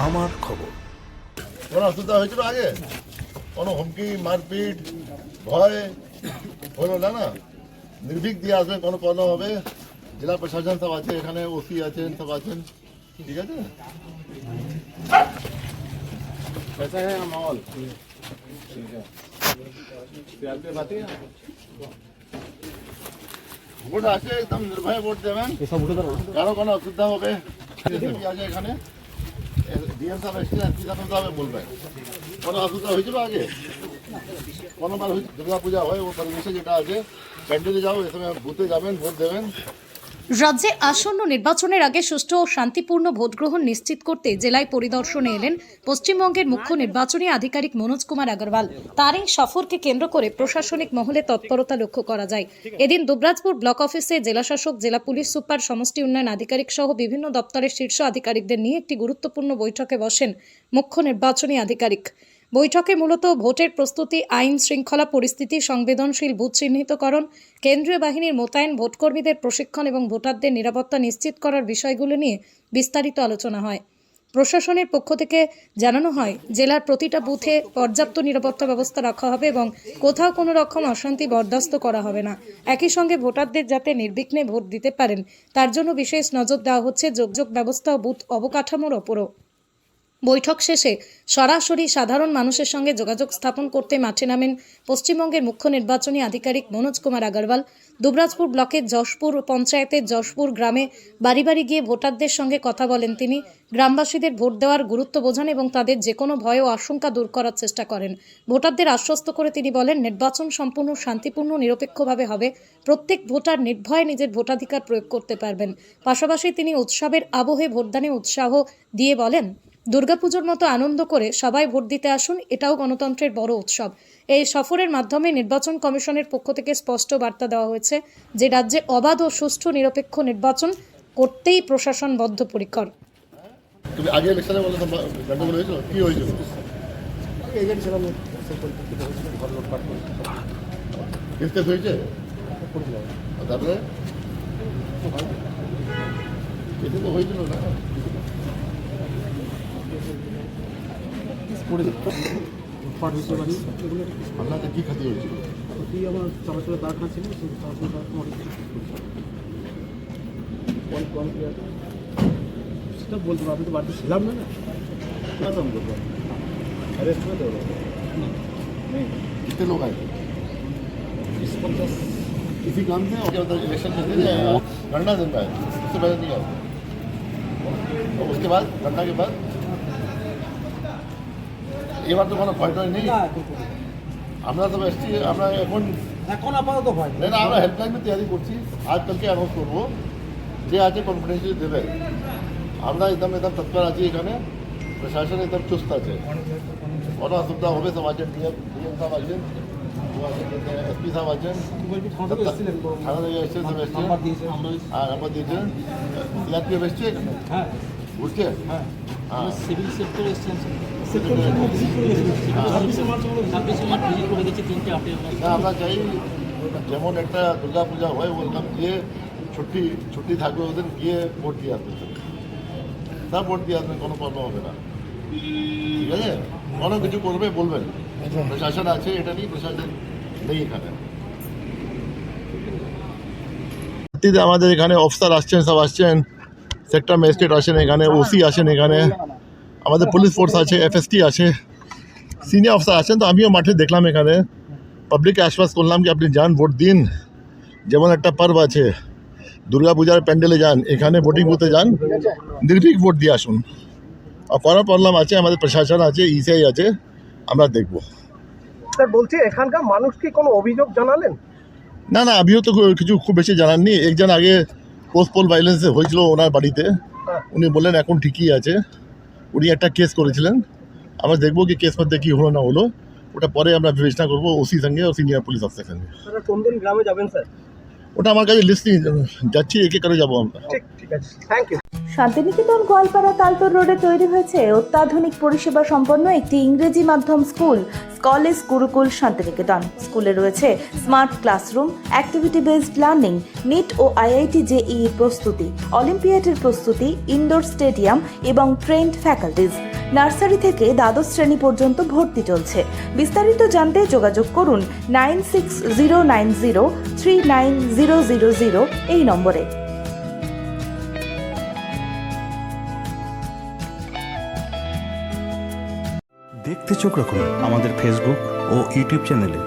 আমার খবর। কোনো অসুবিধা হয়েছিল আগে? কোনো হুমকি মারপিট ভয় হলো না? না, নির্ভীক দিয়ে আসবেন, কোনো কোনো হবে। জেলা প্রশাসন সব আছে এখানে, ওসি আছেন, সব আছেন, ঠিক আছে। कैसा है माहौल? प्यार पे बातें ভোট আছে, একদম নির্ভয়ে ভোট দেবেন, কারো কোনো অসুবিধা হবে আছে এখানে। ডিএম সাহেব এসেছিলেন, এসপি সাহেব বলবেন কোনো অসুবিধা হয়েছিল আগে? কোনোবার হয়েছে? দুর্গা পূজা হয় ও পরিবেশে যেটা আছে, প্যান্ডেলে যাও, এ সময় বুথে যাবেন, ভোট দেবেন। রাজ্যে আসন্ন নির্বাচনের আগে সুষ্ঠু ও শান্তিপূর্ণ ভোট গ্রহণ নিশ্চিত করতে জেলায় পরিদর্শনে এলেন পশ্চিমবঙ্গের মুখ্য নির্বাচনী আধিকারিক মনোজ কুমার আগরওয়াল। তার এই সফরকে কেন্দ্র করে প্রশাসনিক মহলে তৎপরতা লক্ষ্য করা যায়। এদিন দুবরাজপুর ব্লক অফিসে জেলাশাসক, জেলা পুলিশ সুপার, সমষ্টি উন্নয়ন আধিকারিক সহ বিভিন্ন দপ্তরের শীর্ষ আধিকারিকদের নিয়ে একটি গুরুত্বপূর্ণ বৈঠকে বসেন মুখ্য নির্বাচনী আধিকারিক। বৈঠকে মূলত ভোটের প্রস্তুতি, আইন শৃঙ্খলা পরিস্থিতি, সংবেদনশীল বুথ চিহ্নিতকরণ, কেন্দ্রীয় বাহিনীর মোতায়েন, ভোটকর্মীদের প্রশিক্ষণ এবং ভোটারদের নিরাপত্তা নিশ্চিত করার বিষয়গুলো নিয়ে বিস্তারিত আলোচনা হয়। প্রশাসনের পক্ষ থেকে জানানো হয়, জেলার প্রতিটা বুথে পর্যাপ্ত নিরাপত্তা ব্যবস্থা রাখা হবে এবং কোথাও কোনো রকম অশান্তি বরদাস্ত করা হবে না। একই সঙ্গে ভোটারদের যাতে নির্বিঘ্নে ভোট দিতে পারেন তার জন্য বিশেষ নজর দেওয়া হচ্ছে যোগাযোগ ব্যবস্থা ও বুথ অবকাঠামোর ওপরও। বৈঠক শেষে সরাসরি সাধারণ মানুষের সঙ্গে যোগাযোগ স্থাপন করতে মাঠে নামেন পশ্চিমবঙ্গের মুখ্য নির্বাচনী আধিকারিক মনোজ কুমার আগরওয়াল। দুবরাজপুর ব্লকের যশপুর পঞ্চায়েতের যশপুর গ্রামে বাড়ি বাড়ি গিয়ে ভোটারদের সঙ্গে কথা বলেন তিনি। গ্রামবাসীদের ভোট দেওয়ার গুরুত্ব বোঝান এবং তাদের যে কোনো ভয় ও আশঙ্কা দূর করার চেষ্টা করেন। ভোটারদের আশ্বস্ত করে তিনি বলেন, নির্বাচন সম্পূর্ণ শান্তিপূর্ণ নিরপেক্ষভাবে হবে। প্রত্যেক ভোটার নির্ভয়ে নিজের ভোটাধিকার প্রয়োগ করতে পারবেন। পাশাপাশি তিনি উৎসবের আবহে ভোটদানে উৎসাহ দিয়ে বলেন, দুর্গাপুজোর মতো আনন্দ করে সবাই ভোট দিতে আসুন, এটাও গণতন্ত্রের বড় উৎসব। এই সফরের মাধ্যমে নির্বাচন কমিশনের পক্ষ থেকে স্পষ্ট বার্তা দেওয়া হয়েছে যে রাজ্যে অবাধ ও সুষ্ঠু নিরপেক্ষ নির্বাচন করতেই প্রশাসন বদ্ধপরিকর। তুমি আগে ইলেকশনে বলে গন্ডগোল হয়েছিল, কি হয়েছিল? एजेंट ছিলাম সেই পরিপ্রেক্ষিতে হয়েছিল ঘর লুটপাট করে কেস হয়েছে? আর তারপরে এতে তো হয়েছিল না, করে লুটপাট হয়েছে বাড়ি এগুলো আপনাদের কি ক্ষতি হয়েছিল? অতি আমার চলাচলের কারখানা ছিল, সেই চলাচলের কারখানা অনেক কিছু কম সেটা বলতে পারবো, আমি তো বাড়িতে ছিলাম না। खत्म कर दो, अरेस्ट में दो नहीं कितने लोग आए थे? 20-50 किसी काम से और इलेक्शन के दिन गणना दिन आए, उससे पहले नहीं आए। और उसके बाद गणना के बाद ये बार तो কোনো ভয় টয় নেই। আমরা তো এসছি, আমরা এখন আপাতত ভয় না, আমরা হেল্পলাইনে তৈরি করছি, আজকালকে অ্যানাউন্স করবো, যে আছে কনফিডেন্সিয়ালি দেবে। আমরা একদম তৎপর আছি, এখানে প্রশাসন একদম চুস্ত আছে, কোনো অসুবিধা হবে সব আছেন, ডিএম সাহেব আছেন, এসপি সাহেব আছেন, থানা থেকে এসছেন, সব এসছেন, হ্যাঁ নাম্বার দিয়েছেন, সিআরপিএফ এসছে এখানে, হ্যাঁ বুঝছে? হ্যাঁ হ্যাঁ সিভিল সেক্টর এসছেন, হ্যাঁ। 26 মার্চ ভিজিট করে গেছে, 3টে আপডেট। না, আমরা চাই যেমন একটা দুর্গা পূজা হয় ওরকম গিয়ে ছুটি থাকবে ওদের, গিয়ে ভোট দিয়ে আসবে, সব ভোট দিয়ে আসবেন, কোনো প্রবলেম হবে না, ঠিক আছে? কোনো কিছু করবে বলবেন, প্রশাসন আছে, এটা নিয়ে প্রশাসন নেই এখানে। আমাদের এখানে অফিসার আসছেন, সব আসছেন, সেক্টর ম্যাজিস্ট্রেট আসেন এখানে, ওসি আসেন এখানে, আমাদের পুলিশ ফোর্স আছে, এফএসটি আছে, সিনিয়র অফিসার আছেন। তো আমিও মাঠে দেখলাম, এখানে পাবলিককে আশ্বাস করলাম কি আপনি যান, ভোট দিন। যেমন একটা পর্ব আছে দুর্গা পূজার প্যান্ডেলে যান, এখানে ভোটিং বুথে যান, নির্ভীক ভোট দিয়ে আসুন। আর কোনো প্রবলেম আছে, আমাদের প্রশাসন আছে, ইসিআই আছে, আমরা দেখব। স্যার বলছি, এখানকার মানুষ কি কোনো অভিযোগ জানালেন? না না, আমিও তো কিছু খুব বেশি জানাননি। একজন আগে পোস্টপোল ভাইলেন্স হয়েছিল ওনার বাড়িতে, উনি বললেন এখন ঠিকই আছে, উনি একটা কেস করেছিলেন। আমরা দেখবো কি কেস মধ্যে কী হলো না হলো, ওটা পরে আমরা বিবেচনা করবো ওসির সঙ্গে ও সিনিয়র পুলিশ অফিসার সঙ্গে। স্যার কোন দিন গ্রামে যাবেন স্যার? ওটা আমার কাছে লিস্ট নিয়ে যাচ্ছি, এক এক করে যাবো আমরা। ঠিক আছে, থ্যাংক ইউ। শান্তিনিকেতন গোয়ালপাড়া তালতর রোডে তৈরি হয়েছে অত্যাধুনিক পরিষেবা সম্পন্ন একটি ইংরেজি মাধ্যম স্কুল কলেজ গুরুকুল শান্তিনিকেতন। স্কুলে রয়েছে smart classroom, activity based learning, NEET ও আইআইটি জেইই প্রস্তুতি, অলিম্পিয়াডের প্রস্তুতি, ইনডোর স্টেডিয়াম এবং ট্রেন্ড ফ্যাকাল্টিজ। নার্সারি থেকে দ্বাদশ শ্রেণী পর্যন্ত ভর্তি চলছে। বিস্তারিত জানতে যোগাযোগ করুন 9609039000 এই নম্বরে। দেখতে চোখ রাখুন আমাদের ফেসবুক ও ইউটিউব চ্যানেলে।